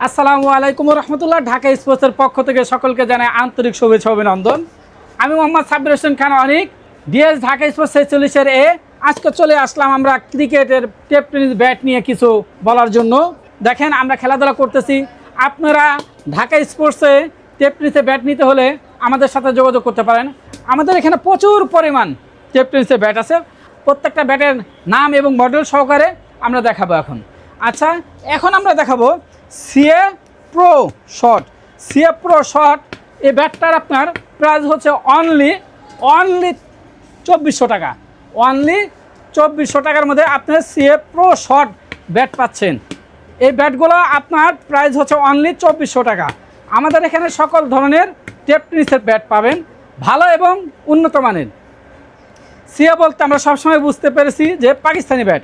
আসসালামু আলাইকুম রহমতুল্লাহ। ঢাকা স্পোর্টসের পক্ষ থেকে সকলকে জানাই আন্তরিক শুভেচ্ছা অভিনন্দন। আমি মোহাম্মদ সাব্বির হোসেন খান অনিক, ডিএস ঢাকা স্পোর্টস 46-এর আজকে চলে আসলাম আমরা ক্রিকেটের টেপ টেনিস ব্যাট নিয়ে কিছু বলার জন্য। দেখেন আমরা খেলাধুলা করতেছি, আপনারা ঢাকা স্পোর্টসে টেপ টেনিসে ব্যাট নিতে হলে আমাদের সাথে যোগাযোগ করতে পারেন। আমাদের এখানে প্রচুর পরিমাণ টেপ টেনিসের ব্যাট আছে, প্রত্যেকটা ব্যাটের নাম এবং মডেল সহকারে আমরা দেখাবো এখন। আচ্ছা, এখন আমরা দেখাবো CA pro shot. CA pro shot এই ব্যাটটার আপনার প্রাইস হচ্ছে অনলি 2400 টাকা। অনলি 2400 টাকার মধ্যে আপনার সিএ প্রো শট ব্যাট পাচ্ছেন। এই ব্যাটগুলো আপনার প্রাইস হচ্ছে অনলি 2400 টাকা। আমাদের এখানে সকল ধরনের টেপ টেনিসের ব্যাট পাবেন, ভালো এবং উন্নত মানের। সিএ বলতে আমরা সবসময় বুঝতে পেরেছি যে পাকিস্তানি ব্যাট।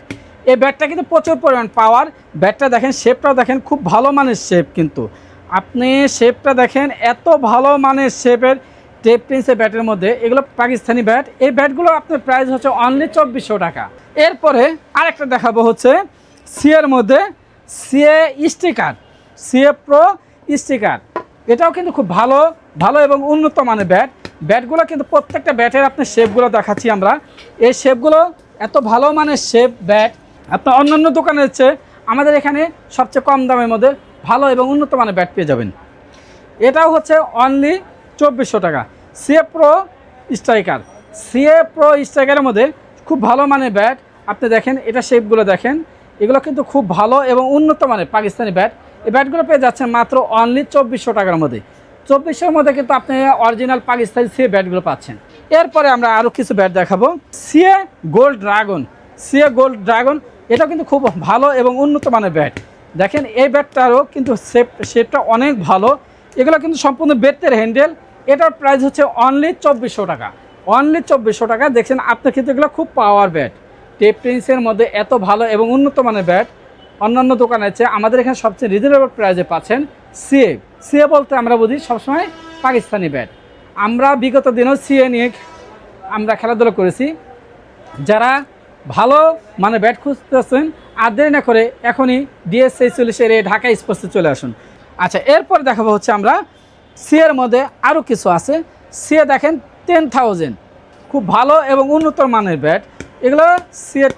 এই ব্যাটটা কিন্তু প্রচুর পরিমাণ পাওয়ার। ব্যাটটা দেখেন, শেপটাও দেখেন, খুব ভালো মানের শেপ। কিন্তু আপনি শেপটা দেখেন, এত ভালো মানের শেপের টেপ টেনিসের ব্যাটের মধ্যে এগুলো পাকিস্তানি ব্যাট। এই ব্যাটগুলো আপনার প্রাইস হচ্ছে অনলি 2400 টাকা। এরপরে আরেকটা দেখাবো হচ্ছে সিএর মধ্যে CA sticker, CA pro sticker. এটাও কিন্তু খুব ভালো এবং উন্নত মানের ব্যাট। ব্যাটগুলো কিন্তু প্রত্যেকটা ব্যাটের আপনার শেপগুলো দেখাচ্ছি আমরা। এই শেপগুলো এত ভালো মানের শেপ ব্যাট, আপনার অন্যান্য দোকানের চেয়ে আমাদের এখানে সবচেয়ে কম দামের মধ্যে ভালো এবং উন্নত মানের ব্যাট পেয়ে যাবেন। এটাও হচ্ছে অনলি 2400 টাকা। CA pro striker, CA pro স্ট্রাইকারের মধ্যে খুব ভালো মানের ব্যাট। আপনি দেখেন, এটা শেপগুলো দেখেন, এগুলো কিন্তু খুব ভালো এবং উন্নত মানের পাকিস্তানি ব্যাট। এই ব্যাটগুলো পেয়ে যাচ্ছেন মাত্র অনলি 2400 টাকার মধ্যে। 2400-এর মধ্যে কিন্তু আপনি অরিজিনাল পাকিস্তানি সিএ ব্যাটগুলো পাচ্ছেন। এরপরে আমরা আরও কিছু ব্যাট দেখাবো। CA gold dragon, CA gold dragon এটা কিন্তু খুব ভালো এবং উন্নত মানের ব্যাট। দেখেন এই ব্যাটটারও কিন্তু শেপটা অনেক ভালো। এগুলো কিন্তু সম্পূর্ণ বেতের হ্যান্ডেল। এটার প্রাইস হচ্ছে অনলি 2400 টাকা। অনলি 2400 টাকা। দেখছেন আপনার কিন্তু এগুলো খুব পাওয়ার ব্যাট। টেপ টেনিসের মধ্যে এত ভালো এবং উন্নত মানের ব্যাট অন্যান্য দোকানের চেয়ে আমাদের এখানে সবচেয়ে রিজনেবল প্রাইসে পাচ্ছেন। সিএ, সিএ বলতে আমরা বুঝি সবসময় পাকিস্তানি ব্যাট। আমরা বিগত দিনেও সিএ নিয়ে আমরা খেলাধুলা করেছি। যারা ভালো মানে ব্যাট খুঁজতেছেন আর দেরি না করে এখনই ডিএস 46-এর ঢাকা স্পোর্টসে চলে আসুন। আচ্ছা, এরপর দেখাবো হচ্ছে আমরা সিএর মধ্যে আরও কিছু আছে। সিএ দেখেন 10,000, খুব ভালো এবং উন্নত মানের ব্যাট। এগুলো সিএ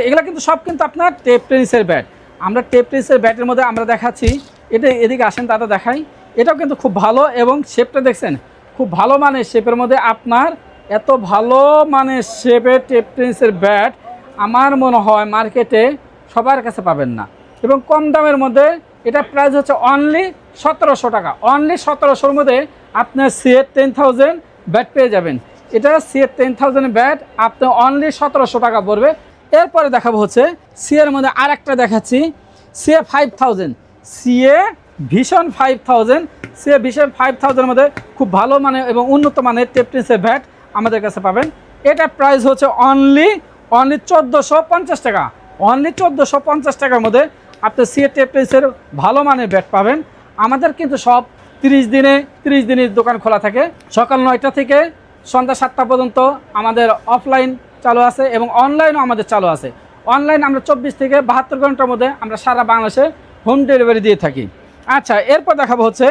এগুলো কিন্তু সব কিন্তু আপনার টেপ টেনিসের ব্যাট। আমরা টেপ টেনিসের ব্যাটের মধ্যে আমরা দেখাচ্ছি, এটা এদিকে আসেন তাতে দেখাই। এটাও কিন্তু খুব ভালো এবং শেপটা দেখছেন, খুব ভালো মানের শেপের মধ্যে আপনার এত ভালো মানের শেপের টেপ টেনিসের ব্যাট আমার মনে হয় মার্কেটে সবার কাছে পাবেন না। এবং কম দামের মধ্যে এটা প্রাইস হচ্ছে অনলি 1700 টাকা। অনলি 1700-র মধ্যে আপনার সিএ 10,000 ব্যাট পেয়ে যাবেন। এটা সিএ 10,000 ব্যাট আপনার অনলি 1700 টাকা পড়বে। এরপরে দেখাবো হচ্ছে সিএর মধ্যে আর একটা দেখাচ্ছি, CA 5000, CA vision 5000। CA vision 5000-এর মধ্যে খুব ভালো মানের এবং উন্নত মানের টেপ টেনিসের ব্যাট আমাদের কাছে পাবেন। এটার প্রাইস হচ্ছে অনলি 1450 টাকা। অনলি 1450 টাকার মধ্যে আপনি সিএ টেপ টেনিসের ভালো মানের ব্যাট পাবেন। আমাদের কিন্তু সব 30 দিনের দোকান খোলা থাকে। সকাল 9টা থেকে সন্ধ্যা 7টা পর্যন্ত আমাদের অফলাইন চালু আছে এবং অনলাইনও আমাদের চালু আছে। অনলাইন আমরা 24 থেকে 72 ঘন্টার মধ্যে আমরা সারা বাংলাদেশে হোম ডেলিভারি দিয়ে থাকি। আচ্ছা, এরপর দেখাবো হচ্ছে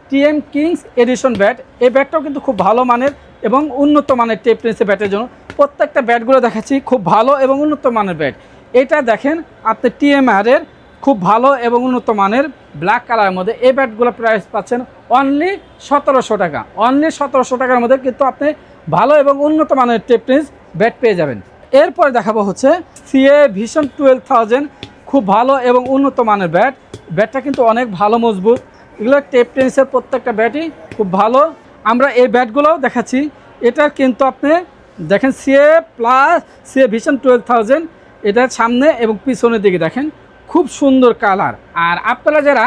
টিএম কিংস এডিশন ব্যাট। এই ব্যাটটাও কিন্তু খুব ভালো মানের এবং উন্নত মানের টেপ টেনিসের ব্যাটের জন্য প্রত্যেকটা ব্যাটগুলো দেখাচ্ছি খুব ভালো এবং উন্নত মানের ব্যাট। এটা দেখেন আপনি টিএমআরের খুব ভালো এবং উন্নত মানের ব্ল্যাক কালারের মধ্যে এই ব্যাটগুলো প্রাইস পাচ্ছেন অনলি 1700 টাকা। অনলি 1700 টাকার মধ্যে কিন্তু আপনি ভালো এবং উন্নত মানের টেপ টেনিস ব্যাট পেয়ে যাবেন। এরপরে দেখাবো হচ্ছে সিএ ভিশন 12,000, খুব ভালো এবং উন্নত মানের ব্যাট। ব্যাটটা কিন্তু অনেক ভালো মজবুত। এগুলো টেপ টেনিসের প্রত্যেকটা ব্যাটই খুব ভালো। আমরা এই ব্যাটগুলোও দেখাচ্ছি। এটা কিন্তু আপনি দেখেন সিএ ভিশন 12,000, এটার সামনে এবং পিছনের দিকে দেখেন খুব সুন্দর কালার। আর আপনারা যারা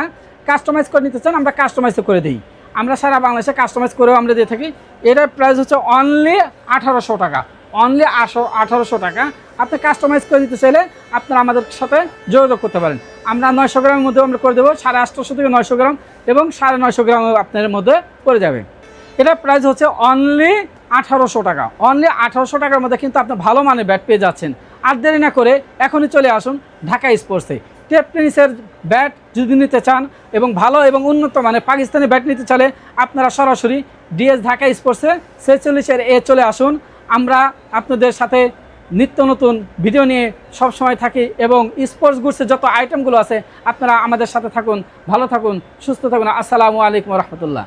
কাস্টমাইজ করে নিতে চান আমরা কাস্টমাইজও করে দিই। আমরা সারা বাংলাদেশে কাস্টমাইজ করেও আমরা দিয়ে থাকি। এটার প্রাইস হচ্ছে অনলি 1800 টাকা। অনলি 1800 টাকা। আপনি কাস্টমাইজ করে দিতে চাইলে আপনারা আমাদের সাথে যোগাযোগ করতে পারেন। আমরা 900 গ্রামের মধ্যেও আমরা করে দেবো, 850 থেকে 900 গ্রাম এবং 950 গ্রাম আপনার মধ্যে পড়ে যাবে। এটার প্রাইস হচ্ছে অনলি 1800 টাকা। অনলি 1800 টাকার মধ্যে কিন্তু আপনি ভালো মানের ব্যাট পেয়ে যাচ্ছেন। আর দেরি না করে এখনই চলে আসুন ঢাকা স্পোর্টসে। টেপ টেনিসের ব্যাট যদি নিতে চান এবং ভালো এবং উন্নত মানের পাকিস্তানি ব্যাট নিতে চাইলে আপনারা সরাসরি ডিএস ঢাকা স্পোর্টসে 46 এ চলে আসুন। আমরা আপনাদের সাথে নিত্য নতুন ভিডিও নিয়ে সব সময় থাকি এবং স্পোর্টস গুডসের যত আইটেমগুলো আছে আপনারা আমাদের সাথে থাকুন। ভালো থাকুন, সুস্থ থাকুন। আসসালামু আলাইকুম রহমতুল্লাহ।